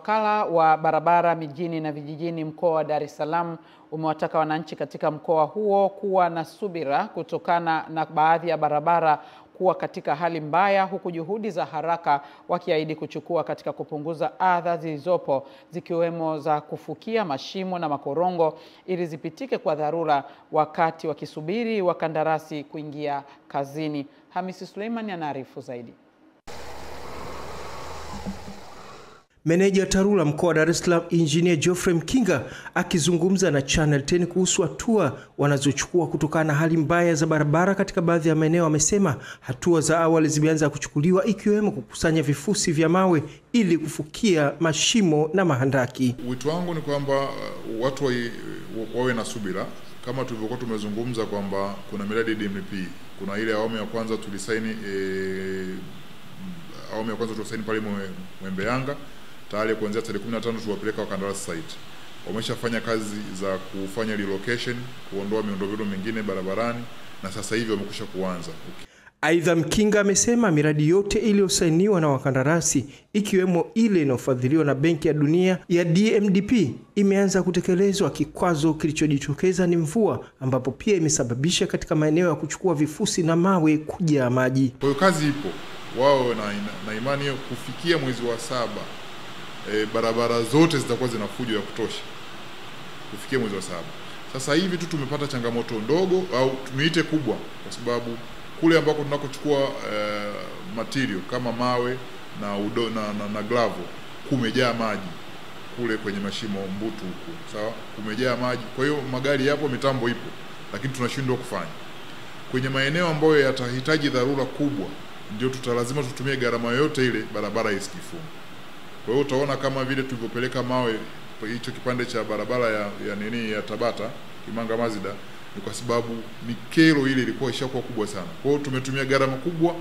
Wakala wa barabara mijini na vijijini mkoa wa Dar es Salaam umewataka wananchi katika mkoa huo kuwa na subira kutokana na baadhi ya barabara kuwa katika hali mbaya, huku juhudi za haraka wakiahidi kuchukua katika kupunguza adha zilizopo, zikiwemo za kufukia mashimo na makorongo ili zipitike kwa dharura wakati wakisubiri wakandarasi kuingia kazini. Hamisi Suleiman anaarifu zaidi. Meneja TARURA mkoa wa Dar es Salaam Engineer Geoffrey Mkinga akizungumza na Channel 10 kuhusu hatua wanazochukua kutokana na hali mbaya za barabara katika baadhi ya maeneo, amesema hatua za awali zimeanza kuchukuliwa, ikiwemo kukusanya vifusi vya mawe ili kufukia mashimo na mahandaki. Wito wangu ni kwamba watu wawe na subira, kama tulivyokuwa tumezungumza kwamba kuna miradi DMP, kuna ile awamu ya kwanza tulisaini pale Mwembe Yanga tayari kuanzia tarehe 15 tuwapeleka wakandarasi site. Wameshafanya kazi za kufanya relocation, kuondoa miundombinu mingine barabarani, na sasa hivi wamekwisha kuanza. Aidha, Mkinga amesema miradi yote iliyosainiwa na wakandarasi, ikiwemo ile inayofadhiliwa na Benki ya Dunia ya DMDP, imeanza kutekelezwa. Kikwazo kilichojitokeza ni mvua, ambapo pia imesababisha katika maeneo ya kuchukua vifusi na mawe kujaa maji. Kwa hiyo kazi ipo, wao na imani hiyo kufikia mwezi wa 7 barabara zote zitakuwa zina fujo ya kutosha kufikia mwezi wa 7. Sasa hivi tu tumepata changamoto ndogo au tumeite kubwa, kwa sababu kule ambako tunakochukua material kama mawe na glavo kumejaa maji kule kwenye mashimo Mbutu huko, sawa, kumejaa maji. Kwa hiyo magari yapo, mitambo ipo, lakini tunashindwa kufanya. Kwenye maeneo ambayo yatahitaji dharura kubwa, ndio lazima tutumie gharama yote ile barabara isikifunge. Kwa hiyo utaona kama vile tulivyopeleka mawe hicho kipande cha barabara ya Tabata Kimanga Mazida, ni kwa sababu mikero ile ilikuwa ishakuwa kubwa sana. Kwa hiyo tumetumia gharama kubwa,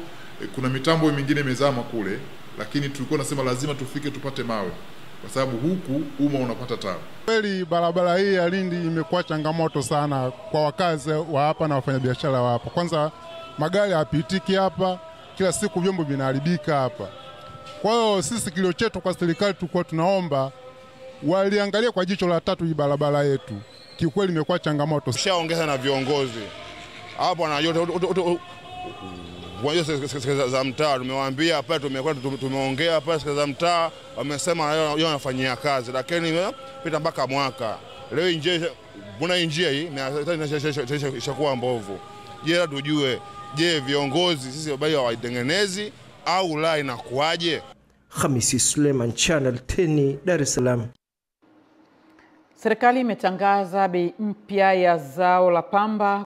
kuna mitambo mingine imezama kule, lakini tulikuwa nasema lazima tufike tupate mawe, kwa sababu huku unapata tabu. Kweli barabara hii ya Lindi imekuwa changamoto sana kwa wakazi wa hapa na wafanyabiashara wa hapa. Kwanza magari hayapitiki hapa, kila siku vyombo vinaharibika hapa. Kwa hiyo sisi kilio chetu kwa serikali tulikuwa tunaomba waliangalia kwa jicho la tatu hii barabara yetu. Kiukweli imekuwa changamoto. Shaongeza na viongozi hapo na yote za mtaa, tumewaambia hapa, tumeongea hapa za mtaa, wamesema yao wanafanyia kazi, lakini pita mpaka mwaka leo njia hii ishakuwa mbovu. Je, tujue, je, viongozi sisi bado hawaitengenezi au la inakuaje? Hamisi Suleiman, Channel 10, Dar es Salaam. Serikali imetangaza bei mpya ya zao la pamba